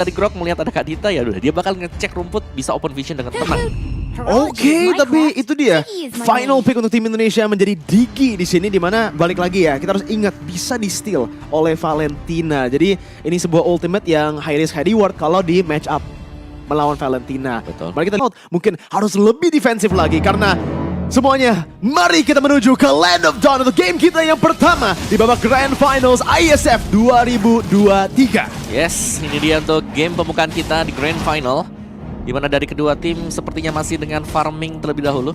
Tadi Grok melihat ada Kak Dita ya udah dia bakal ngecek rumput bisa open vision dengan tenang. Oke, tapi itu dia final pick untuk tim Indonesia menjadi Digi di sini, dimana balik lagi ya kita harus ingat bisa di steal oleh Valentina. Jadi ini sebuah ultimate yang high risk high reward kalau di match up melawan Valentina. Betul. Mari kita lihat mungkin harus lebih defensif lagi karena semuanya mari kita menuju ke Land of Dawn untuk game kita yang pertama di babak Grand Finals ISF 2023. Yes, ini dia untuk game pembukaan kita di Grand Final. Di mana dari kedua tim sepertinya masih dengan farming terlebih dahulu.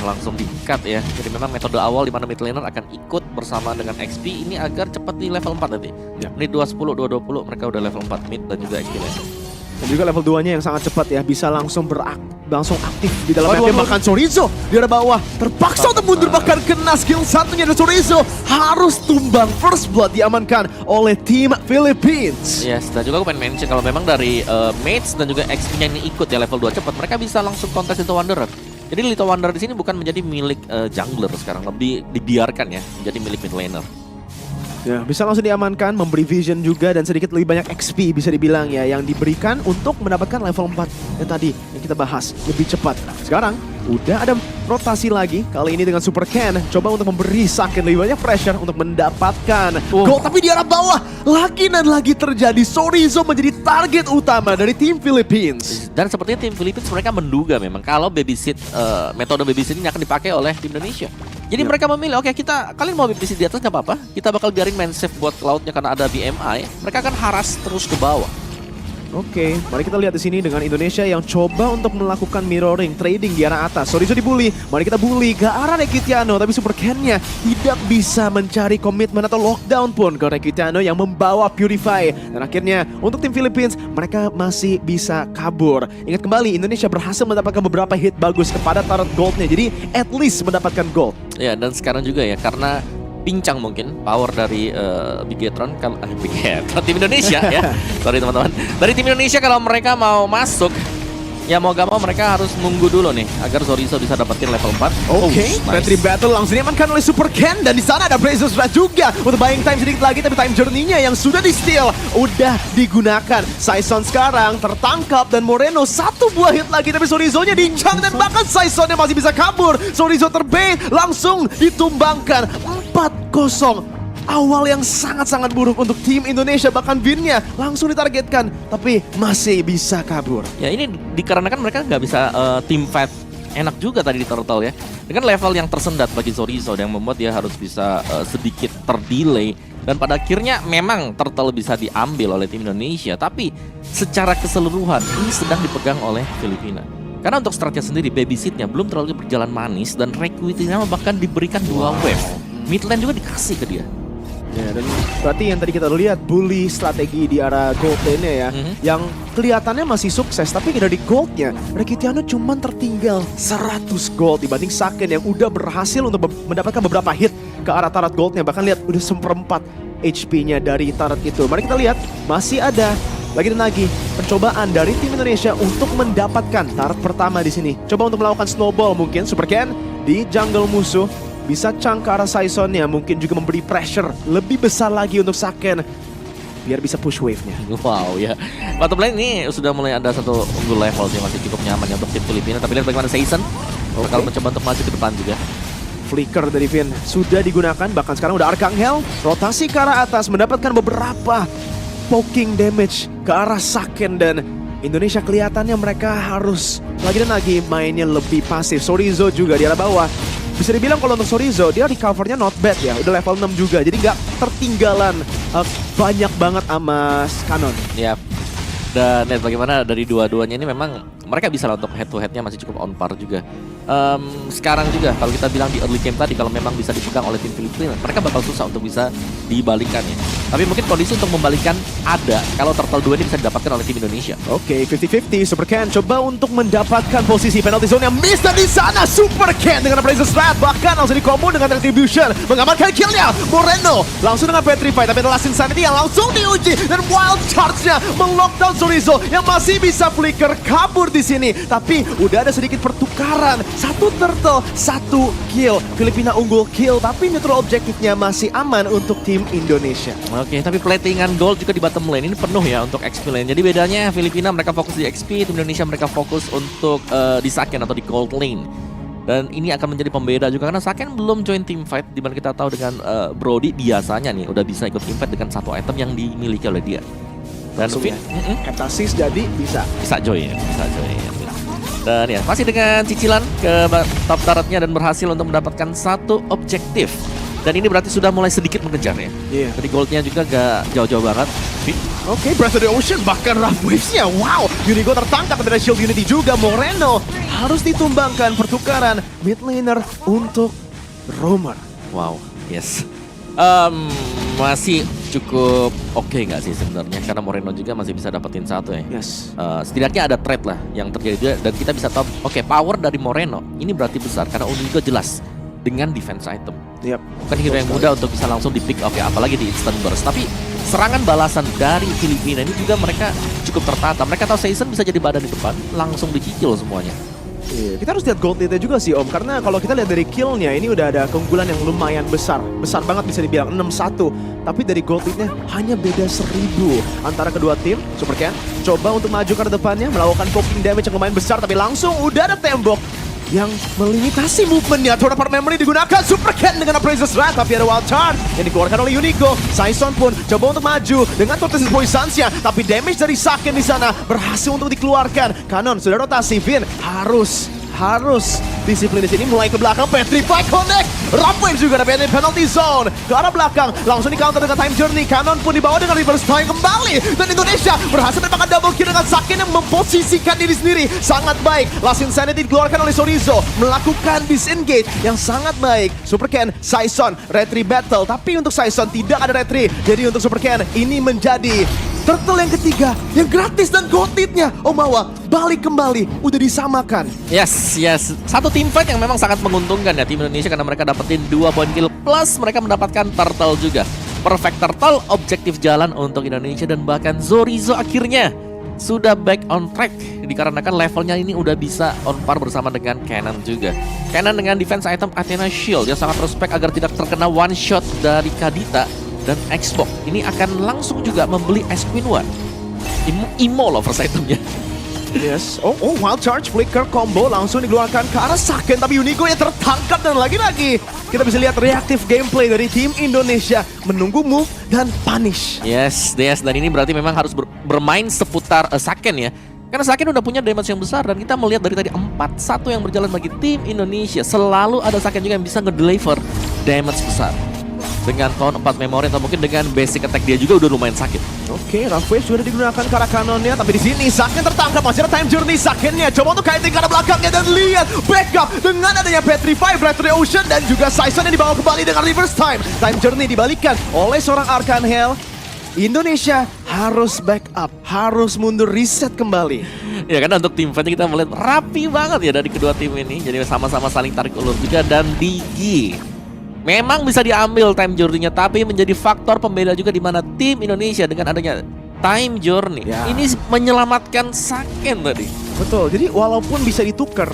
Langsung di-cut ya. Jadi memang metode awal di mana mid laner akan ikut bersama dengan XP ini agar cepat di level 4 nanti. Ya. Menit 210, 220 mereka udah level 4 mid dan juga XP laner. Dan juga level 2-nya yang sangat cepat ya, bisa langsung aktif di dalam map. Waduh. Bahkan Chorizo di arah bawah terpaksa untuk mundur, bahkan kena skill satunya dari Chorizo. Harus tumbang, first blood diamankan oleh tim Philippines. Yes, dan juga aku pengen mention kalau memang dari mates dan juga XP-nya ini ikut ya level 2 cepat, mereka bisa langsung kontes Little Wanderer. Jadi Little Wanderer di sini bukan menjadi milik jungler sekarang, lebih dibiarkan ya menjadi milik mid laner. Ya, bisa langsung diamankan, memberi vision juga dan sedikit lebih banyak XP bisa dibilang ya yang diberikan untuk mendapatkan level 4 yang tadi yang kita bahas lebih cepat. Sekarang udah ada rotasi lagi, kali ini dengan Super Ken coba untuk memberi Saken lebih banyak pressure untuk mendapatkan gol, tapi di arah bawah lagi dan lagi terjadi. Chorizo menjadi target utama dari tim Philippines. Dan sepertinya tim Philippines mereka menduga memang kalau babysit metode babysit ini akan dipakai oleh tim Indonesia. Jadi mereka memilih, oke, kalian mau babysit di atas nggak apa-apa, kita bakal biarin main safe buat Cloud-nya karena ada BMI. Mereka akan haras terus ke bawah. Oke, mari kita lihat di sini dengan Indonesia yang coba untuk melakukan mirroring, trading di arah atas. Chorizo dibully, mari kita bully ke arah Rekitiano, tapi Super Ken-nya tidak bisa mencari komitmen atau lockdown pun ke Rekitiano yang membawa Purify. Dan akhirnya untuk tim Philippines, mereka masih bisa kabur. Ingat kembali, Indonesia berhasil mendapatkan beberapa hit bagus kepada turret gold-nya, jadi at least mendapatkan gold. Ya, dan sekarang juga ya karena pincang mungkin power dari Bigetron kalau Bigetron tim Indonesia ya. Sorry teman-teman. Dari tim Indonesia kalau mereka mau masuk ya mau gak mau mereka harus nunggu dulu nih agar Chorizo bisa dapetin level 4. Oke, Battery Battle langsung diamankan oleh Super Ken dan di sana ada Brazos Red juga untuk buying time sedikit lagi, tapi time journey-nya yang sudah di steal udah digunakan. Saison sekarang tertangkap dan Moreno satu buah hit lagi, tapi Chorizo-nya dincang dan bahkan Saison-nya masih bisa kabur. Chorizo terbait langsung ditumbangkan 4-0. Awal yang sangat-sangat buruk untuk tim Indonesia, bahkan Vin-nya langsung ditargetkan tapi masih bisa kabur. Ya ini dikarenakan mereka nggak bisa team fight enak juga tadi di Turtle ya. Dengan level yang tersendat bagi Chorizo yang membuat dia harus bisa sedikit terdelay. Dan pada akhirnya memang Turtle bisa diambil oleh tim Indonesia, tapi secara keseluruhan ini sedang dipegang oleh Filipina. Karena untuk stratnya sendiri, babysitnya belum terlalu berjalan manis dan Requitina bahkan diberikan 2 wave. Midland juga dikasih ke dia. Ya, dan berarti yang tadi kita lihat bully strategi di arah gold lane-nya ya, yang kelihatannya masih sukses, tapi dari goldnya Rekitiano cuma tertinggal 100 gold dibanding Saken yang udah berhasil untuk mendapatkan beberapa hit ke arah turret goldnya. Bahkan lihat udah seperempat HP-nya dari turret itu. Mari kita lihat masih ada lagi dan lagi pencobaan dari tim Indonesia untuk mendapatkan turret pertama di sini. Coba untuk melakukan snowball mungkin Super Ken di jungle musuh. Bisa chunk ke arah Saison-nya, mungkin juga memberi pressure lebih besar lagi untuk Saken biar bisa push wave-nya. Wow ya, bottom lane ini sudah mulai ada satu unggul level sih, masih cukup nyaman ya untuk tim Filipina. Tapi lihat bagaimana Saison bakal mencoba untuk maju ke depan juga. Flicker dari Vin sudah digunakan, bahkan sekarang udah Arcangel rotasi ke arah atas mendapatkan beberapa poking damage ke arah Saken, dan Indonesia kelihatannya mereka harus lagi dan lagi mainnya lebih pasif. Chorizo juga di arah bawah. Bisa dibilang kalau untuk Chorizo, dia recovernya not bad ya. Udah level 6 juga, jadi nggak tertinggalan banyak banget sama Canon. Ya, dan lihat bagaimana dari dua-duanya ini memang mereka bisa lah untuk head to headnya masih cukup on par juga. Sekarang juga kalau kita bilang di early game tadi, kalau memang bisa dipegang oleh tim Filipina, mereka bakal susah untuk bisa dibalikan ya. Tapi mungkin kondisi untuk membalikan ada kalau Turtle 2 ini bisa didapatkan oleh tim Indonesia. Oke, 50-50. Super Ken coba untuk mendapatkan posisi penalty zone yang miss, dan di sana Super Ken dengan Brazos Red bahkan langsung di-combo dengan Retribution mengamankan kill-nya. Moreno langsung dengan Petrify, tapi Last Insanity yang langsung diuji dan Wild Charge-nya melockdown Chorizo yang masih bisa flicker kabur di di sini. Tapi udah ada sedikit pertukaran. 1 turtle, 1 kill. Filipina unggul kill, tapi neutral objektifnya masih aman untuk tim Indonesia. Oke, tapi platingan gold juga di bottom lane ini penuh ya untuk XP lane. Jadi bedanya Filipina mereka fokus di XP, tim Indonesia mereka fokus untuk di Saken atau di gold lane. Dan ini akan menjadi pembeda juga karena Saken belum join team fight, dimana kita tahu dengan Brody biasanya nih udah bisa ikut team fight dengan 1 item yang dimiliki oleh dia. Dan Langsung ya. Heptasis jadi bisa. Bisa join, bisa join. Dan ya masih dengan cicilan ke top turretnya dan berhasil untuk mendapatkan 1 objektif. Dan ini berarti sudah mulai sedikit mengejar ya. Iya. Jadi goldnya juga gak jauh-jauh banget. Oke, Breath of the Ocean bahkan Rough Waves-nya. Wow, Unigo tertangkap dari Shield Unity juga. Moreno harus ditumbangkan pertukaran mid laner untuk Romer. Wow, yes. Masih cukup oke nggak sih sebenarnya? Karena Moreno juga masih bisa dapetin 1 ya. Yes. Setidaknya ada trade lah yang terjadi juga, dan kita bisa tahu, oke, power dari Moreno ini berarti besar karena Unigo jelas dengan defense item. Yep. Bukan hero yang mudah untuk bisa langsung di pick off ya, apalagi di instant burst. Tapi serangan balasan dari Filipina ini juga mereka cukup tertata. Mereka tahu Season bisa jadi badan di depan, langsung dicicil semuanya. Iya, kita harus lihat gold lead-nya juga sih Om, karena kalau kita lihat dari kill-nya ini udah ada keunggulan yang lumayan besar banget bisa dibilang 6-1, tapi dari gold lead-nya hanya beda 1000 antara kedua tim. Supercan coba untuk maju ke depannya, melakukan poking damage yang lumayan besar, tapi langsung udah ada tembok yang melimitasi movementnya. Turn apart memory digunakan Supercan dengan Appraiser's Wrath, tapi ada wild charge yang dikeluarkan oleh Unigo. Saison pun coba untuk maju dengan Tortoise's Poisons-nya, tapi damage dari Saken di sana berhasil untuk dikeluarkan. Kanon sudah rotasi, Vin harus disiplin di sini, mulai ke belakang, Petrify connect, Rampage juga ada penalty zone ke arah belakang, langsung di counter dengan Time Journey. Kanon pun dibawa dengan reverse time kembali, dan Indonesia berhasil mendapatkan double kill dengan Saken yang memposisikan diri sendiri sangat baik. Last Insanity dikeluarkan oleh Sorizo, melakukan disengage yang sangat baik. Supercan, Saison, retry battle, tapi untuk Saison tidak ada retry, jadi untuk Supercan ini menjadi turtle yang ketiga yang gratis dan gold-nya. Omawa balik kembali, udah disamakan. Yes. 1 team fight yang memang sangat menguntungkan ya tim Indonesia karena mereka dapetin 2 poin kill plus mereka mendapatkan turtle juga. Perfect turtle, objektif jalan untuk Indonesia, dan bahkan Sorizo akhirnya sudah back on track dikarenakan levelnya ini udah bisa on par bersama dengan Cannon juga. Cannon dengan defense item Athena Shield, dia sangat respect agar tidak terkena one shot dari Kadita. Dan Xbox ini akan langsung juga membeli Ice Queen One. Imo loh first itemnya. Yes. Oh, wild charge flicker combo langsung dikeluarkan ke arah Saken, tapi Unigo yang tertangkap, dan lagi-lagi kita bisa lihat reaktif gameplay dari tim Indonesia menunggu move dan punish. Yes, dan ini berarti memang harus bermain seputar Saken ya. Karena Saken udah punya damage yang besar, dan kita melihat dari tadi 4-1 yang berjalan bagi tim Indonesia. Selalu ada Saken juga yang bisa ngedeliver damage besar. Dengan tahun 4 memori atau mungkin dengan basic attack dia juga udah lumayan sakit. Oke, Rough Wave sudah digunakan ke arah kanonnya, tapi di sini Saken tertangkap, masih ada Time Journey. Sakennya coba untuk kaitin ke arah belakangnya, dan lihat backup dengan adanya Petrify, Breath of the Ocean, dan juga Saison yang dibawa kembali dengan reverse time. Time Journey dibalikan oleh seorang Arcangel. Indonesia harus backup, harus mundur, reset kembali. Ya kan, untuk tim fight kita melihat rapi banget ya dari kedua tim ini. Jadi sama-sama saling tarik ulur juga, dan Digi memang bisa diambil Time Journey-nya, tapi menjadi faktor pembeda juga di mana tim Indonesia dengan adanya Time Journey ini menyelamatkan Saken tadi. Betul, jadi walaupun bisa ditukar,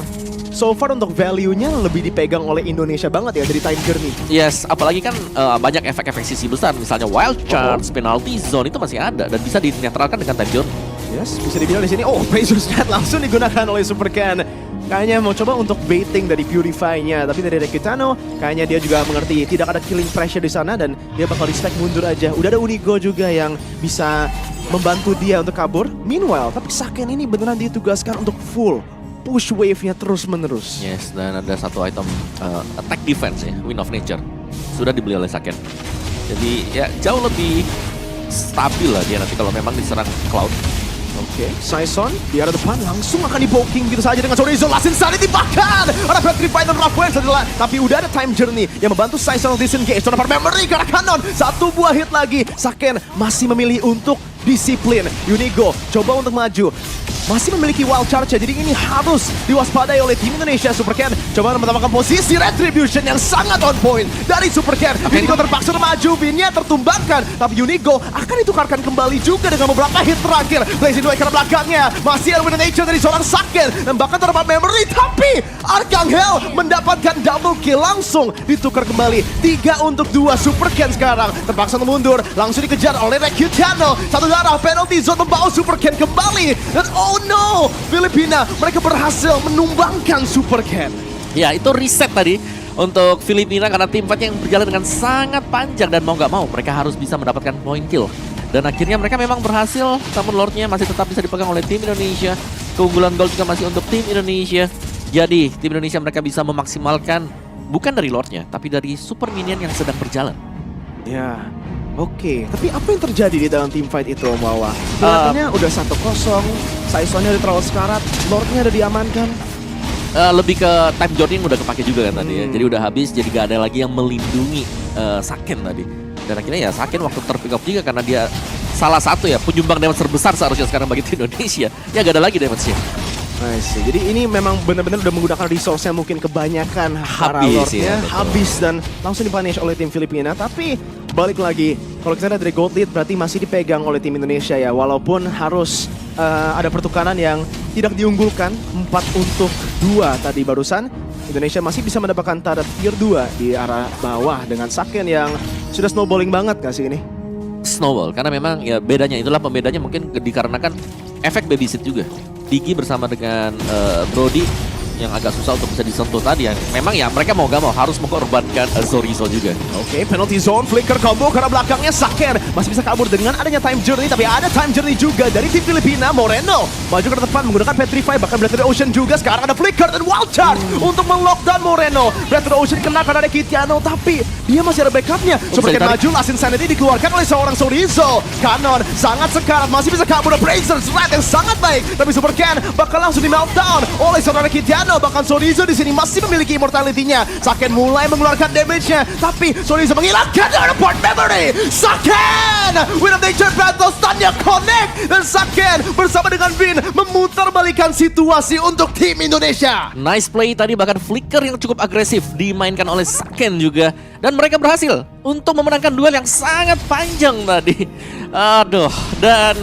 so far untuk value-nya lebih dipegang oleh Indonesia banget ya dari Time Journey. Yes, apalagi kan banyak efek-efek sisi besar, misalnya Wild Charge, Penalty Zone itu masih ada dan bisa dinetralkan dengan Time Journey. Yes, bisa dibilang di sini, Appraiser's Wrath langsung digunakan oleh Supercan. Kayaknya mau coba untuk baiting dari Purify-nya, tapi dari Rekitano kayaknya dia juga mengerti tidak ada killing pressure di sana, dan dia bakal respect mundur aja. Udah ada Unigo juga yang bisa membantu dia untuk kabur. Meanwhile, tapi Saken ini beneran ditugaskan untuk full push wave-nya terus-menerus. Yes, dan ada 1 item attack defense ya, Wind of Nature. Sudah dibeli oleh Saken. Jadi ya jauh lebih stabil lah dia nanti kalau memang diserang Cloud. Oke, Saison di arah depan langsung akan dipoking gitu saja dengan Sorizo. Last Insanity bahkan ada Petrify dan Rough Waves adalah, tapi udah ada Time Journey yang membantu Saison disengage. Turn apart memory ke arah kanon, 1 buah hit lagi. Saken masih memilih untuk disiplin. Unigo coba untuk maju. masih memiliki wild charge, jadi ini harus diwaspadai oleh tim Indonesia. Supercan coba mendapatkan posisi retribution yang sangat on point dari Supercan. Unigo terpaksa maju, Vinnya tertumbangkan, tapi Unigo akan ditukarkan kembali juga dengan beberapa hit terakhir. Blazing Dway karena belakangnya masih ada Winner Nature dari seorang Saken dan bahkan terdapat memory, tapi Arcangel mendapatkan double kill, langsung ditukar kembali 3-2. Supercan sekarang terpaksa mundur, langsung dikejar oleh Recutiano. Satu darah, penalty zone membawa Supercan kembali. Dan oh no, Filipina mereka berhasil menumbangkan Supercan. Ya, itu reset tadi untuk Filipina karena tim fight yang berjalan dengan sangat panjang dan mau nggak mau mereka harus bisa mendapatkan point kill. Dan akhirnya mereka memang berhasil, namun Lordnya masih tetap bisa dipegang oleh tim Indonesia. Keunggulan gol juga masih untuk tim Indonesia. Jadi tim Indonesia mereka bisa memaksimalkan bukan dari Lordnya, tapi dari super minion yang sedang berjalan. Ya, oke. Tapi apa yang terjadi di dalam team fight itu, Om Wawa? Kelihatannya udah 1-0, Saisonnya udah terlalu sekarat, Lordnya udah diamankan. Lebih ke time journey yang udah kepake juga kan tadi ya. Jadi udah habis, jadi gak ada lagi yang melindungi Saken tadi. Dan akhirnya ya Saken waktu terpick up juga karena dia salah satu ya penyumbang damage terbesar seharusnya sekarang bagi tim Indonesia. Ya gak ada lagi damage-nya. Nice. Jadi ini memang benar-benar udah menggunakan resource-nya mungkin kebanyakan para Lordnya. Habis dan langsung dipunish oleh tim Filipina. Tapi balik lagi, kalau kita lihat dari gold lead berarti masih dipegang oleh tim Indonesia ya. Walaupun harus ada pertukaran yang tidak diunggulkan 4-2 tadi barusan. Indonesia masih bisa mendapatkan target tier 2 di arah bawah dengan Saken yang sudah snowballing banget gak sih ini? Snowball, karena memang ya bedanya, itulah pembedanya mungkin dikarenakan efek babysit juga. Digi bersama dengan Brody yang agak susah untuk bisa disentuh tadi yang memang ya mereka mau gak mau harus mengorbankan Zorizo juga. Oke, penalty zone, flicker combo karena belakangnya Saken masih bisa kabur dengan adanya time journey, tapi ada time journey juga dari tim Filipina. Moreno maju ke depan menggunakan Petrify, bahkan Breath of the Ocean juga. Sekarang ada flicker dan wild charge untuk melockdown Moreno. Breath of the Ocean kena karena ada Kitiano, tapi dia masih ada backupnya. Supercan maju, Last Insanity dikeluarkan oleh seorang Zorizo. Kanon sangat sekarat, masih bisa kabur. Brazers Red yang sangat baik, tapi Supercan bakal langsung di meltdown oleh seorang Kitiano. Bahkan Zorizo di sini masih memiliki immortality-nya. Saken mulai mengeluarkan damage-nya, tapi Zorizo menghilangkan teleport memory. Saken! Win of Nature Battle, stun-nya connect. Dan Saken bersama dengan Vin memutarbalikkan situasi untuk tim Indonesia. Nice play tadi, bahkan flicker yang cukup agresif dimainkan oleh Saken juga. Dan mereka berhasil untuk memenangkan duel yang sangat panjang tadi. Aduh, dan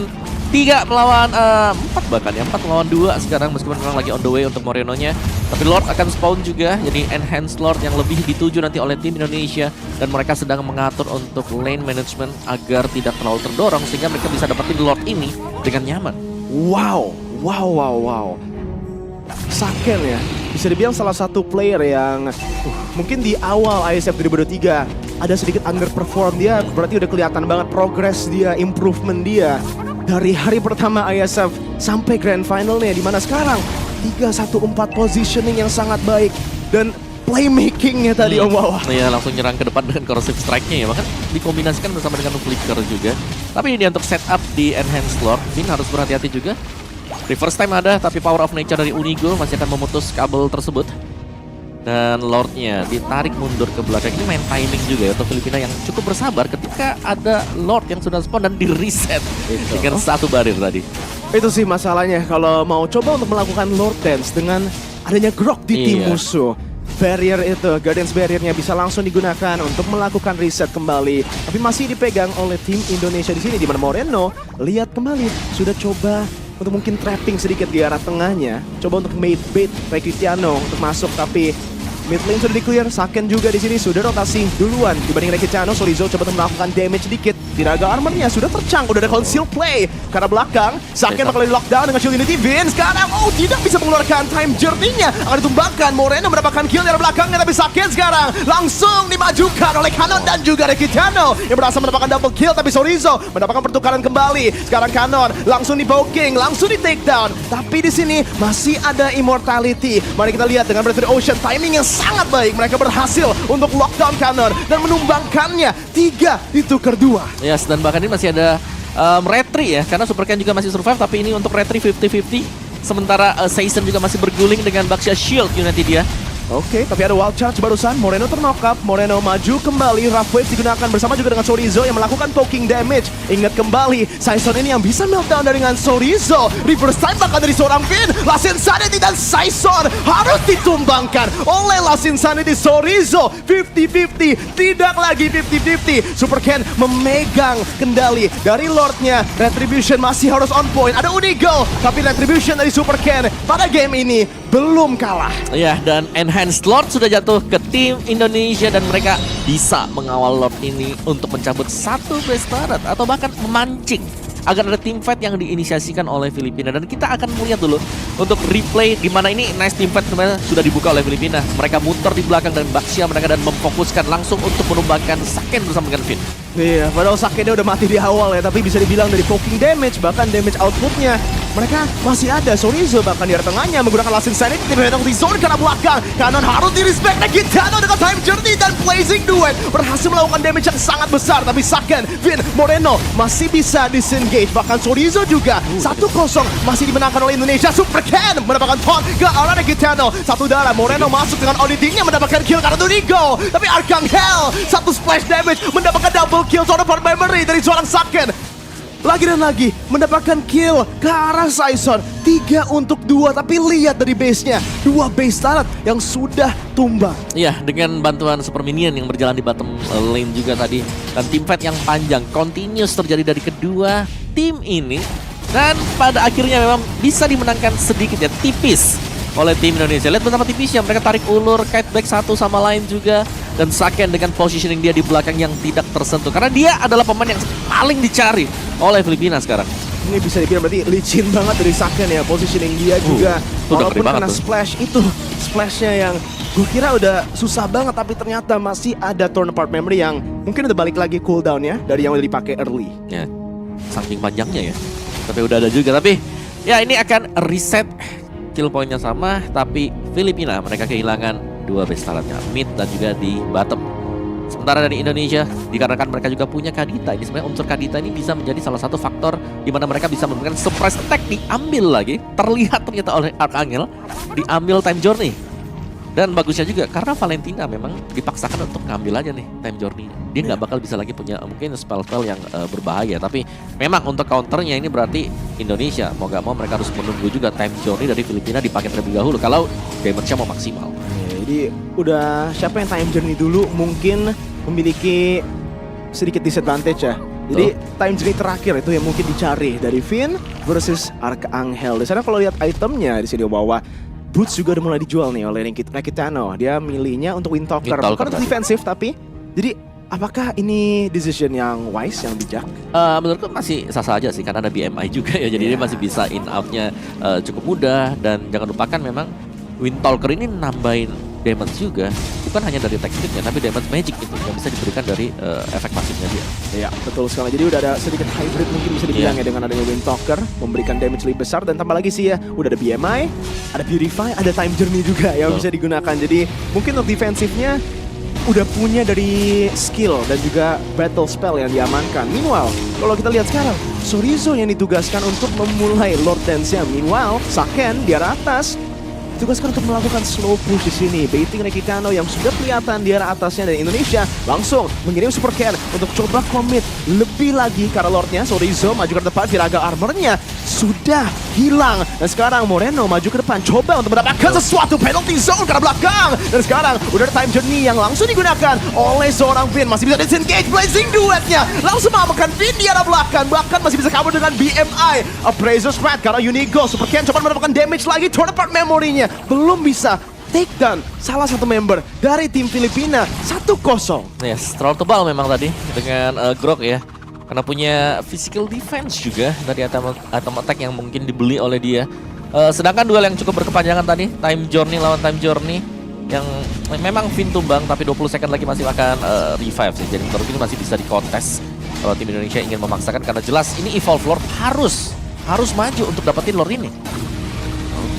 3 melawan 4 bahkan ya, 4 melawan 2 sekarang meskipun memang lagi on the way untuk Moreno-nya. Tapi Lord akan spawn juga, jadi enhanced Lord yang lebih dituju nanti oleh tim Indonesia. Dan mereka sedang mengatur untuk lane management agar tidak terlalu terdorong sehingga mereka bisa dapetin Lord ini dengan nyaman. Wow. Saken ya, bisa dibilang salah satu player yang mungkin di awal ISF 2023 ada sedikit underperform dia, berarti udah kelihatan banget progress dia, improvement dia. Dari hari pertama ISF sampai grand finalnya, di mana sekarang 3-1-4 positioning yang sangat baik dan playmakingnya tadi Om Wawa. Iya, langsung nyerang ke depan dengan corrosive strike-nya ya, bahkan dikombinasikan bersama dengan flicker juga. Tapi ini untuk setup di enhanced Lord, Vin harus berhati-hati juga. Reverse time ada, tapi power of nature dari Unigo masih akan memutus kabel tersebut. Dan Lordnya ditarik mundur ke belakang. Ini main timing juga ya untuk Filipina yang cukup bersabar ketika ada Lord yang sudah spawn dan di-reset dengan satu barir tadi. Itu sih masalahnya kalau mau coba untuk melakukan Lord Dance dengan adanya Grok di tim musuh. Barrier itu, Guardians Barrier-nya bisa langsung digunakan untuk melakukan reset kembali. Tapi masih dipegang oleh tim Indonesia di sini, di mana Moreno lihat kembali sudah coba untuk mungkin trapping sedikit di arah tengahnya. Coba untuk mate bait Recutiano untuk masuk, tapi mid lane sudah di-clear. Saken juga di sini sudah rotasi duluan dibanding Recutiano. Zorizo coba untuk melakukan damage sedikit. Tenaga armornya sudah tercang, udah ada conceal play karena belakang. Saken bakal di-lockdown dengan shield unity. Vin sekarang tidak bisa mengeluarkan time journey-nya, akan ditumbangkan. Moreno mendapatkan kill dari belakangnya, tapi Saken sekarang langsung dimajukan oleh Kanon dan juga Recutiano yang berhasil mendapatkan double kill, tapi Zorizo mendapatkan pertukaran kembali. Sekarang Kanon langsung di-poking, langsung di-takedown, tapi di sini masih ada immortality. Mari kita lihat dengan Breath of the Ocean, timing yang sangat baik. Mereka berhasil untuk lockdown Kanon dan menumbangkannya 3 ditukar 2. Yes, dan bahkan ini masih ada retri ya, karena Supercan juga masih survive, tapi ini untuk retri 50-50. Sementara Season juga masih berguling dengan Baxia Shield unity dia. Oke, tapi ada wild charge barusan. Moreno terknock up. Moreno maju kembali. Rough Wave digunakan bersama juga dengan Chorizo yang melakukan poking damage. Ingat kembali, Saison ini yang bisa meltdown dengan Chorizo. Reverse time bahkan dari seorang Finn. Last Insanity dan Saison harus ditumbangkan oleh Last Insanity. Chorizo 50-50. Tidak lagi 50-50. Super Ken memegang kendali dari Lordnya. Retribution masih harus on point. Ada Unigo, tapi Retribution dari Super Ken pada game ini belum kalah. Ya, dan Enhanced Lord sudah jatuh ke tim Indonesia dan mereka bisa mengawal Lord ini untuk mencabut satu base turret atau bahkan memancing agar ada team fight yang diinisiasikan oleh Filipina. Dan kita akan melihat dulu untuk replay di mana ini nice team fight sebenarnya sudah dibuka oleh Filipina. Mereka muter di belakang dan Baxia mereka dan memfokuskan langsung untuk menumbangkan Saken bersama dengan Finn. Iya, padahal Sakennya udah mati di awal ya, tapi bisa dibilang dari poking damage, bahkan damage outputnya mereka masih ada. Chorizo bahkan di area tengahnya menggunakan Last Insanity, tidak datang di zone karena belakang. Kanan harus di-respect lagi Gitano dengan time journey dan Blazing Duet berhasil melakukan damage yang sangat besar. Tapi Saken, Finn, Moreno masih bisa disengage. Bahkan Chorizo juga 1-0 masih dimenangkan oleh Indonesia. Super Ken mendapatkan taunt ke arah Gitano. Satu darah, Moreno masuk dengan auditingnya mendapatkan kill karena Dunigo. Tapi Arcangel, satu splash damage mendapatkan double kill Tournament Memory dari seorang Saken. Lagi dan lagi mendapatkan kill ke arah Saison. 3-2, tapi lihat dari base-nya. 2 base turret yang sudah tumbang. Iya, dengan bantuan Super Minion yang berjalan di bottom lane juga tadi. Dan team fight yang panjang, continuous terjadi dari kedua tim ini. Dan pada akhirnya memang bisa dimenangkan sedikit ya, tipis oleh tim Indonesia. Lihat betapa tipisnya, mereka tarik ulur, kite back satu sama lain juga. Dan Saken dengan positioning dia di belakang yang tidak tersentuh. Karena dia adalah pemain yang paling dicari oleh Filipina sekarang. Ini bisa dibilang berarti licin banget dari Saken ya. Positioning dia juga, walaupun kena splash itu, splashnya yang gue kira udah susah banget, tapi ternyata masih ada turn apart memory yang mungkin udah balik lagi cooldown ya dari yang udah dipakai early. Ya, saking panjangnya ya. Tapi udah ada juga, tapi ya ini akan reset. Kill pointnya sama, tapi Filipina mereka kehilangan 2 base turretnya, mid dan juga di bottom. Sementara dari Indonesia, dikarenakan mereka juga punya Kadita, ini sebenarnya unsur Kadita ini bisa menjadi salah satu faktor di mana mereka bisa memberikan surprise attack, diambil lagi, terlihat ternyata oleh Arcangel, diambil time journey. Dan bagusnya juga karena Valentina memang dipaksakan untuk ngambil aja nih time journey. Dia nggak bakal bisa lagi punya mungkin spell-spell yang berbahaya. Tapi memang untuk counternya ini berarti Indonesia mau nggak mau mereka harus menunggu juga time journey dari Filipina dipakai terlebih dahulu kalau damage-nya mau maksimal. Jadi udah siapa yang time journey dulu mungkin memiliki sedikit disadvantage ya. Jadi time journey terakhir itu yang mungkin dicari dari Finn versus Arcangel. Di sana kalau lihat itemnya di sini bawah, Boots juga udah mulai dijual nih oleh Rakitano. Dia milihnya untuk Windtalker, bukan untuk defensif tapi. Jadi apakah ini decision yang wise, yang bijak? Menurutku masih sah-sah aja sih karena ada BMI juga ya. Jadi dia masih bisa in out-nya cukup mudah. Dan jangan lupakan memang Windtalker ini nambahin damage juga, bukan hanya dari tekniknya tapi damage magic itu yang bisa diberikan dari efek pasifnya dia. Iya, betul sekali. Jadi udah ada sedikit hybrid mungkin bisa dibilang ya dengan adanya Windtalker, memberikan damage lebih besar dan tambah lagi sih ya, udah ada BMI, ada Purify, ada time journey juga yang bisa digunakan. Jadi mungkin untuk defensifnya udah punya dari skill dan juga battle spell yang diamankan. Meanwhile, kalau kita lihat sekarang, Chorizo yang ditugaskan untuk memulai Lord Dance-nya. Meanwhile, Saken di arah atas ditugaskan untuk melakukan slow push di sini, baiting Rakitano yang sudah kelihatan di arah atasnya dari Indonesia langsung mengirim Super Ken untuk coba commit lebih lagi karena Lordnya. Chorizo maju ke depan, Viraga armornya sudah hilang dan sekarang Moreno maju ke depan coba untuk mendapatkan sesuatu, penalty zone karena belakang, dan sekarang udah ada time journey yang langsung digunakan oleh seorang Finn. Masih bisa disengage Blazing Duetnya, langsung mengamankan Finn di arah belakang, bahkan masih bisa kabur dengan BMI Appraiser's Wrath karena Unigo. Super Ken coba mendapatkan damage lagi, turn apart memory-nya belum bisa take down salah satu member dari tim Filipina. 1-0. Yes, terlalu tebal memang tadi dengan Grok ya. Karena punya physical defense juga dari item attack yang mungkin dibeli oleh dia. Sedangkan duel yang cukup berkepanjangan tadi, time journey lawan time journey yang memang Finn tumbang tapi 20 second lagi masih akan revive sih. Jadi menurut ini masih bisa dikontes kalau tim Indonesia ingin memaksakan karena jelas ini Evolve Lord harus maju untuk dapetin Lord ini.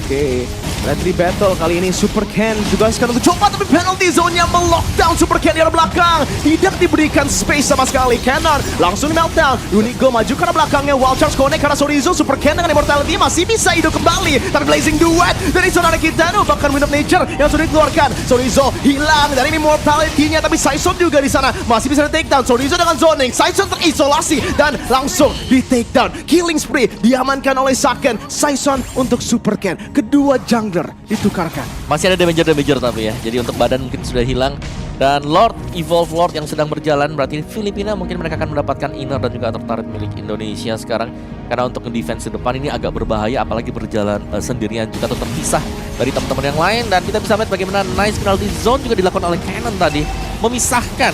Oke, Retri battle kali ini Super Ken juga akan untuk coba, tapi penalty zone-nya melockdown Super Ken di arah belakang. Tidak diberikan space sama sekali. Cannon langsung meltdown. Unigo maju ke arah belakangnya. Wild Charge connect karena Sorizo. Super Ken dengan immortality masih bisa hidup kembali. Tapi Blazing Duet dari Sonara Kitano, bahkan Wind of Nature yang sudah dikeluarkan. Sorizo hilang dari immortality-nya, tapi Saison juga di sana masih bisa di takedown. Sorizo dengan zoning, Saison terisolasi dan langsung di takedown. Killing spree diamankan oleh Saken. Saison untuk Super Ken. Kedua jungler ditukarkan. Masih ada damager tapi ya. Jadi untuk badan mungkin sudah hilang. Dan Lord, Evolve Lord yang sedang berjalan, berarti Filipina mungkin mereka akan mendapatkan inner dan juga tertarik milik Indonesia sekarang. Karena untuk defense di depan ini agak berbahaya, apalagi berjalan sendirian juga atau terpisah dari teman-teman yang lain. Dan kita bisa melihat bagaimana nice penalty zone juga dilakukan oleh Cannon tadi, memisahkan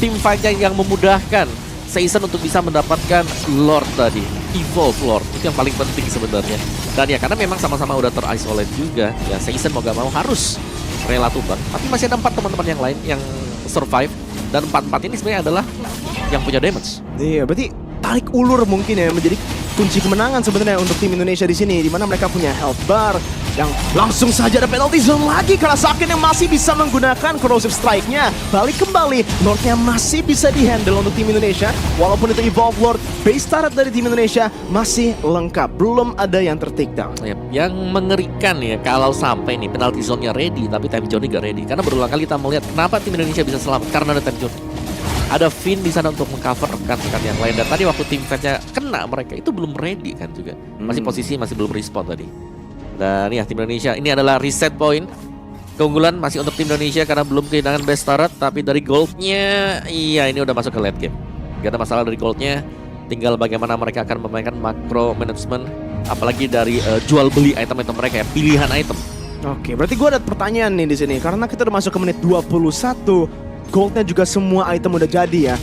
tim fight-nya yang memudahkan Saison untuk bisa mendapatkan Lord tadi, Evolve Lord. Itu yang paling penting sebenarnya. Dan ya karena memang sama-sama udah terisolate juga, ya Saison mau gak mau harus rela tumbang. Tapi masih ada 4 teman-teman yang lain yang survive. Dan 4-4 ini sebenarnya adalah yang punya damage. Iya, berarti tarik ulur mungkin ya menjadi kunci kemenangan sebenarnya untuk tim Indonesia di sini, di mana mereka punya health bar yang langsung saja ada penalty zone lagi karena Saken yang masih bisa menggunakan corrosive strike-nya. Balik kembali, Lord-nya masih bisa dihandle untuk tim Indonesia. Walaupun itu Evolve Lord, base turret dari tim Indonesia masih lengkap, belum ada yang ter-takedown. Yep. Yang mengerikan ya kalau sampai nih penalty zone-nya ready tapi time zone gak ready. Karena berulang kali kita melihat kenapa tim Indonesia bisa selamat karena ada time zone. Ada Finn di sana untuk mengcover rekan-rekan yang lain. Dan tadi waktu tim fight-nya kena mereka itu belum ready kan juga. Masih posisi masih belum respawn tadi. Dan ya tim Indonesia ini adalah reset point. Keunggulan masih untuk tim Indonesia karena belum kehilangan best turret. Tapi dari goldnya, iya ini udah masuk ke late game. Gak ada masalah dari goldnya. Tinggal bagaimana mereka akan memainkan macro management. Apalagi dari jual beli item-item mereka ya, pilihan item. Oke, berarti gue ada pertanyaan nih di sini karena kita udah masuk ke menit 21. Goldnya juga semua item udah jadi ya.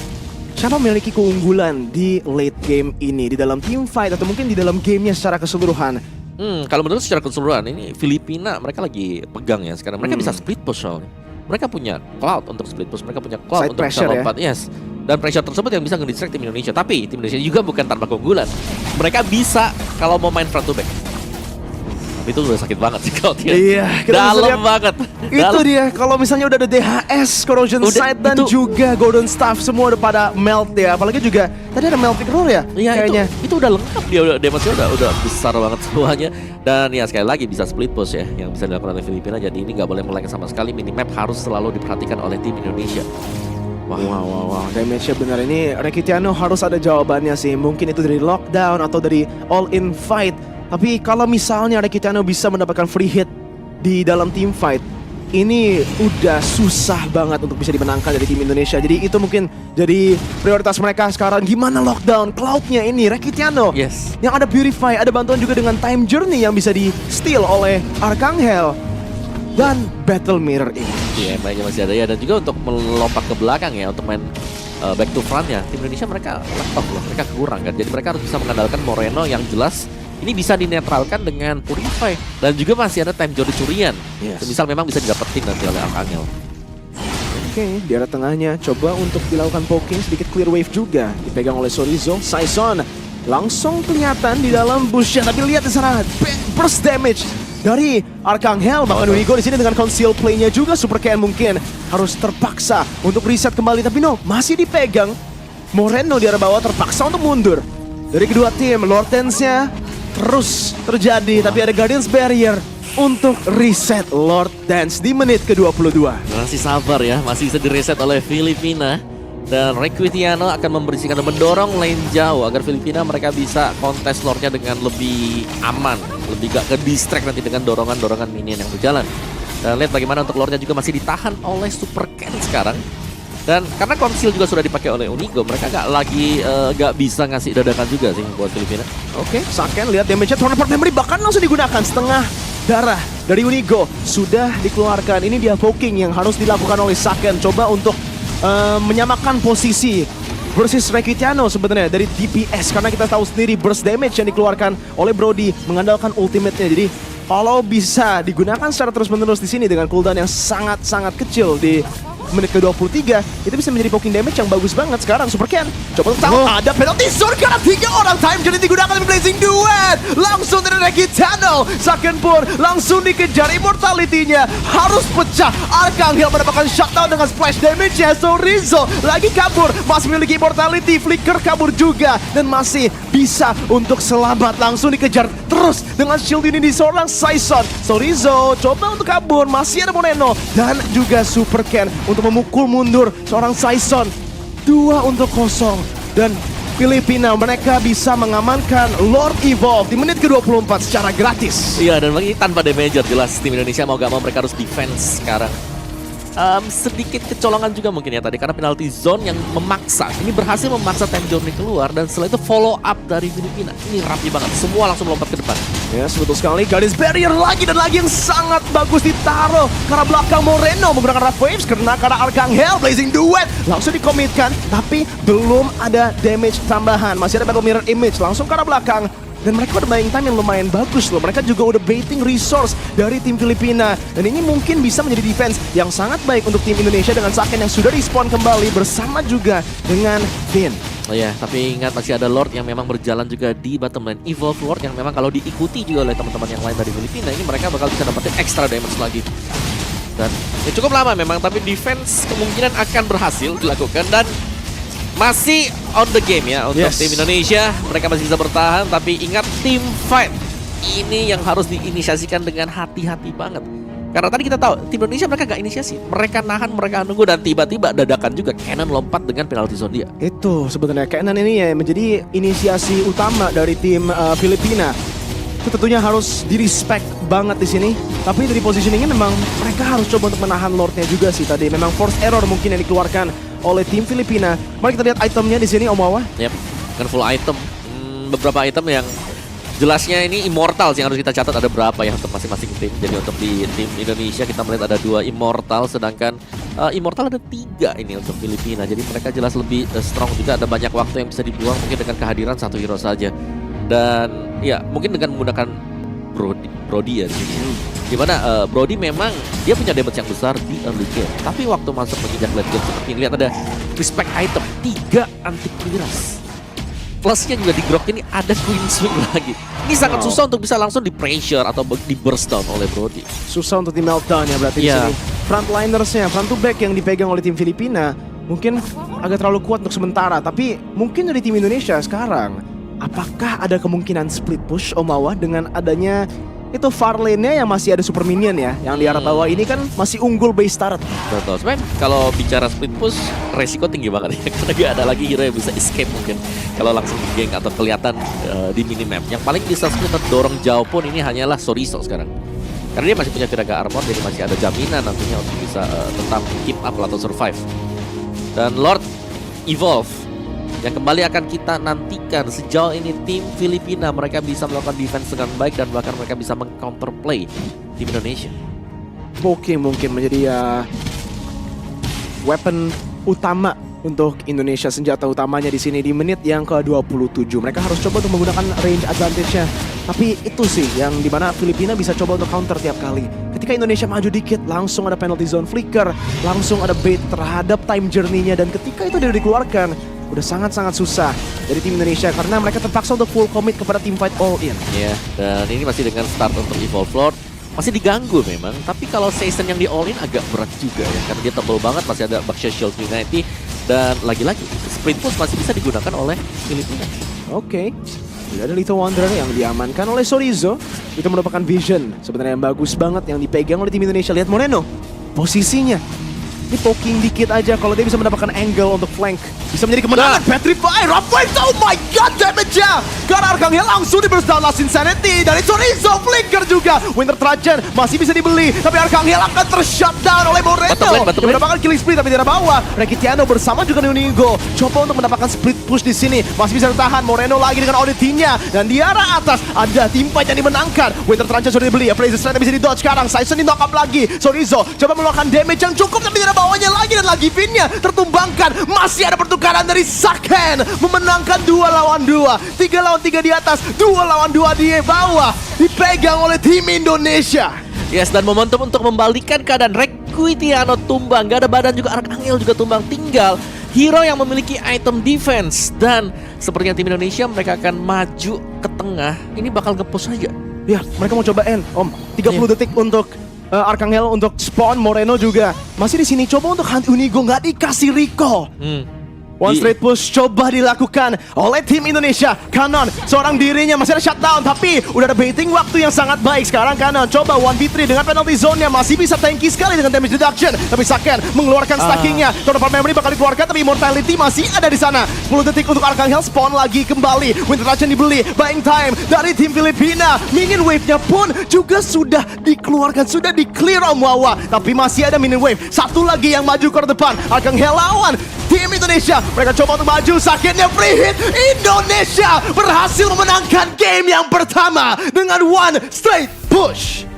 Siapa memiliki keunggulan di late game ini, di dalam team fight atau mungkin di dalam gamenya secara keseluruhan? Kalau menurut secara keseluruhan ini Filipina mereka lagi pegang ya sekarang. Mereka bisa split push soalnya. Mereka punya cloud untuk split push, mereka punya cloud Side untuk bisa pressure ya? lompat. Yes. Dan pressure tersebut yang bisa nge-distract tim Indonesia. Tapi tim Indonesia juga bukan tanpa keunggulan. Mereka bisa kalau mau main front to back. Tapi itu udah sakit banget sih kalau dia. Iya, kita bisa dalam lihat. banget. Itu dia, kalau misalnya udah ada DHS, Corrosion Udah, Sight dan itu. juga Golden Staff semua udah pada melt ya. Apalagi juga tadi ada melting roll ya, Iya kayaknya. itu udah lengkap dia, damage-nya udah besar banget semuanya. Dan ya sekali lagi bisa split push ya yang bisa dilakukan oleh Filipina. Jadi ini nggak boleh melengah sama sekali. Minimap harus selalu diperhatikan oleh tim Indonesia. Wow. Damage-nya benar ini. Rekitiano harus ada jawabannya sih. Mungkin itu dari lockdown atau dari all-in fight. Tapi kalau misalnya Rekitiano bisa mendapatkan free hit di dalam team fight, ini udah susah banget untuk bisa dimenangkan dari tim Indonesia. Jadi itu mungkin jadi prioritas mereka sekarang. Gimana lockdown cloud-nya ini Rekitiano? Yes. Yang ada Purify, ada bantuan juga dengan Time Journey yang bisa di-steal oleh Arcangel. Dan Battle Mirror ini. Iya, mainnya masih ada ya. Dan juga untuk melompat ke belakang ya, untuk main back to front ya, tim Indonesia mereka laptop loh, mereka kurang kan. Jadi mereka harus bisa mengandalkan Moreno yang jelas ini bisa dinetralkan dengan Purify. Dan juga masih ada time zone curian. Yes. Misal memang bisa didapetin nanti oleh Arcangel. Oke, di arah tengahnya coba untuk dilakukan poking, sedikit clear wave juga. Dipegang oleh Sorizo, Saison langsung kelihatan di dalam bushnya. Tapi lihat di sana, burst damage dari Arcangel. Bahkan Unigo di sini dengan conceal play-nya juga. Super Ken mungkin harus terpaksa untuk reset kembali. Tapi no, masih dipegang. Moreno di arah bawah terpaksa untuk mundur. Dari kedua tim, Lord Dance-nya terus terjadi. Tapi ada Guardians Barrier untuk reset Lord Dance di menit ke-22. Masih sabar ya, masih bisa direset oleh Filipina. Dan Rekitiano akan membersihkan dan mendorong lane jauh agar Filipina mereka bisa kontes Lordnya dengan lebih aman, lebih gak ke distract nanti dengan dorongan-dorongan minion yang berjalan. Dan lihat bagaimana untuk Lordnya juga masih ditahan oleh Super Ken sekarang. Dan karena conceal juga sudah dipakai oleh Unigo, mereka gak bisa ngasih dadakan juga sih buat Filipina. Oke, Saken lihat damage-nya, Tornaport Memory bahkan langsung digunakan. Setengah darah dari Unigo sudah dikeluarkan. Ini dia poking yang harus dilakukan oleh Saken. Coba untuk menyamakan posisi versus Rekitiano sebenarnya dari DPS. Karena kita tahu sendiri burst damage yang dikeluarkan oleh Brody mengandalkan ultimate-nya. Jadi kalau bisa digunakan secara terus-menerus di sini dengan cooldown yang sangat-sangat kecil di menit ke-23 itu bisa menjadi poking damage yang bagus banget. Sekarang Super Ken coba untuk tahu ada penalty zone karena 3 orang time journey digunakan oleh Blazing Duet. Langsung dari Rekitano, Saken pun langsung dikejar immortality-nya harus pecah. Arcangel mendapatkan shutdown dengan splash damage-nya. So Rizzo lagi kabur, masih memiliki immortality. Flicker kabur juga dan masih bisa untuk selamat. Langsung dikejar terus dengan shield ini di seorang Saison. So Rizzo coba untuk kabur, masih ada Moreno dan juga Super Ken untuk memukul mundur seorang Saison. 2-0 dan Filipina mereka bisa mengamankan Lord Evolve di menit ke-24 secara gratis. Iya, dan lagi tanpa damager jelas tim Indonesia mau gak mau mereka harus defense sekarang. Sedikit kecolongan juga mungkin ya tadi karena penalty zone yang memaksa. Ini berhasil memaksa time journey keluar dan setelah itu follow up dari Filipina. Ini rapi banget, semua langsung melompat ke depan. Ya, betul sekali. Guardians Barrier lagi dan lagi yang sangat bagus ditaruh karena belakang Moreno menggunakan Rough Waves karena Arcangel Blazing Duet langsung dikomitkan tapi belum ada damage tambahan. Masih ada Battle Mirror Image langsung ke arah belakang. Dan mereka udah buying time yang lumayan bagus loh. Mereka juga udah baiting resource dari tim Filipina. Dan ini mungkin bisa menjadi defense yang sangat baik untuk tim Indonesia dengan Saken yang sudah respawn kembali bersama juga dengan Finn. Oh ya, tapi ingat masih ada Lord yang memang berjalan juga di bottom lane. Evolve Lord yang memang kalau diikuti juga oleh teman-teman yang lain dari Filipina, ini mereka bakal bisa dapetin extra damage lagi. Dan ya cukup lama memang, tapi defense kemungkinan akan berhasil dilakukan dan masih on the game ya untuk tim Indonesia. Mereka masih bisa bertahan, tapi ingat team fight ini yang harus diinisiasikan dengan hati-hati banget. Karena tadi kita tahu tim Indonesia mereka gak inisiasi, mereka nahan, mereka nunggu dan tiba-tiba dadakan juga Cannon lompat dengan penalti zone dia. Itu sebenarnya Cannon ini ya menjadi inisiasi utama dari tim Filipina. Itu tentunya harus di-respect banget di sini. Tapi dari positioningnya memang mereka harus coba untuk menahan Lordnya juga sih tadi. Memang force error mungkin yang dikeluarkan oleh tim Filipina. Mari kita lihat itemnya di sini Om Wawa. Yap, kan full item. Beberapa item yang jelasnya ini immortal yang harus kita catat ada berapa ya untuk masing-masing tim. Jadi untuk di tim Indonesia kita melihat ada 2 immortal, sedangkan immortal ada 3 ini untuk Filipina. Jadi mereka jelas lebih strong juga, ada banyak waktu yang bisa dibuang mungkin dengan kehadiran 1 hero saja. Dan ya mungkin dengan menggunakan Brody ya di sini. Dimana Brody memang dia punya damage yang besar di early game, tapi waktu masuk menginjak late game seperti ini lihat ada respect item 3 anti clearance. Plusnya juga di grok ini ada Queen Swing lagi. Ini sangat susah untuk bisa langsung di pressure atau di burst down oleh Brody. Susah untuk di meltdown ya berarti di sini. Frontlinersnya, front to back yang dipegang oleh tim Filipina mungkin agak terlalu kuat untuk sementara, tapi mungkin dari tim Indonesia sekarang apakah ada kemungkinan split push Om Wawa dengan adanya itu far lane-nya yang masih ada super minion ya, yang di arah bawah ini kan masih unggul base turret. Betul, sebenarnya kalau bicara split push resiko tinggi banget ya, karena gak ada lagi hero yang bisa escape mungkin kalau langsung di gank atau kelihatan di minimap. Yang paling bisa split dorong jauh pun ini hanyalah Soriso sekarang, karena dia masih punya Viraga Armor, jadi masih ada jaminan nantinya untuk bisa tetap keep up atau survive. Dan Lord Evolve yang kembali akan kita nantikan. Sejauh ini tim Filipina mereka bisa melakukan defense dengan baik dan bahkan mereka bisa meng-counterplay tim Indonesia. Poking mungkin menjadi weapon utama untuk Indonesia, senjata utamanya di sini di menit yang ke-27. Mereka harus coba untuk menggunakan range advantage-nya. Tapi itu sih yang dimana Filipina bisa coba untuk counter tiap kali. Ketika Indonesia maju dikit, langsung ada penalty zone flicker, langsung ada bait terhadap time journey-nya, dan ketika itu dikeluarkan, udah sangat-sangat susah dari tim Indonesia karena mereka terpaksa untuk full commit kepada team fight all in. Iya, dan ini masih dengan start untuk Evolve Lord. Masih diganggu memang, tapi kalau season yang di all in agak berat juga ya, karena dia tebal banget, masih ada Baxia Shield Unity, dan lagi-lagi sprint push masih bisa digunakan oleh Filipina. Oke. Sudah ada Little Wanderer yang diamankan oleh Sorizo. Itu merupakan vision sebenarnya yang bagus banget yang dipegang oleh tim Indonesia. Lihat Moreno, posisinya ini poking dikit aja, kalau dia bisa mendapatkan angle untuk flank bisa menjadi kemenangan. Petrify, Rough Waves, oh my god damage-nya! Karena Arcangel langsung di burst down Last Insanity dari Sorizo, flicker juga. Winter Trajan masih bisa dibeli, tapi Arcangel akan ter-shutdown oleh Moreno. Yang mendapatkan killing spree tapi di arah bawah. Rekitiano bersama juga Nunigo coba untuk mendapatkan split push di sini. Masih bisa bertahan, Moreno lagi dengan auditinya. Dan di arah atas ada tim fight yang dimenangkan. Winter Trajan sudah dibeli, Blazer Strike bisa di-dodge sekarang. Saison di knock up lagi. Sorizo coba melakukan damage yang cukup, tapi di arah bawahnya lagi dan lagi pinnya tertumbangkan. Masih ada pertukaran dari Saken memenangkan 2 lawan 2, 3 lawan 3 di atas, 2 lawan 2 di bawah, dipegang oleh tim Indonesia. Yes, dan momentum untuk membalikan keadaan Requitiano tumbang. Gak ada badan juga, Arcangel juga tumbang. Tinggal hero yang memiliki item defense. Dan sepertinya tim Indonesia mereka akan maju ke tengah. Ini bakal nge-push aja. Ya, mereka mau coba end, Om. 30 detik untuk Arcangel untuk spawn. Moreno juga masih di sini coba untuk hunt Unigo, nggak dikasih recall. One straight push coba dilakukan oleh tim Indonesia. Kanon seorang dirinya masih ada shutdown, tapi udah ada baiting waktu yang sangat baik. Sekarang Kanon coba 1v3 dengan penalty zone-nya, masih bisa tanky sekali dengan damage reduction. Tapi Saken mengeluarkan stackingnya. Total memory bakal dikeluarkan, tapi immortality masih ada di sana. 10 detik untuk Arcangel, spawn lagi kembali. Winter Rachan dibeli, buying time dari tim Filipina. Minion wave-nya pun juga sudah dikeluarkan, sudah di-clear Om Wawa. Tapi masih ada minion wave, satu lagi yang maju ke depan. Arcangel lawan tim Indonesia. Mereka coba untuk maju, sakitnya free hit. Indonesia berhasil memenangkan game yang pertama dengan one straight push.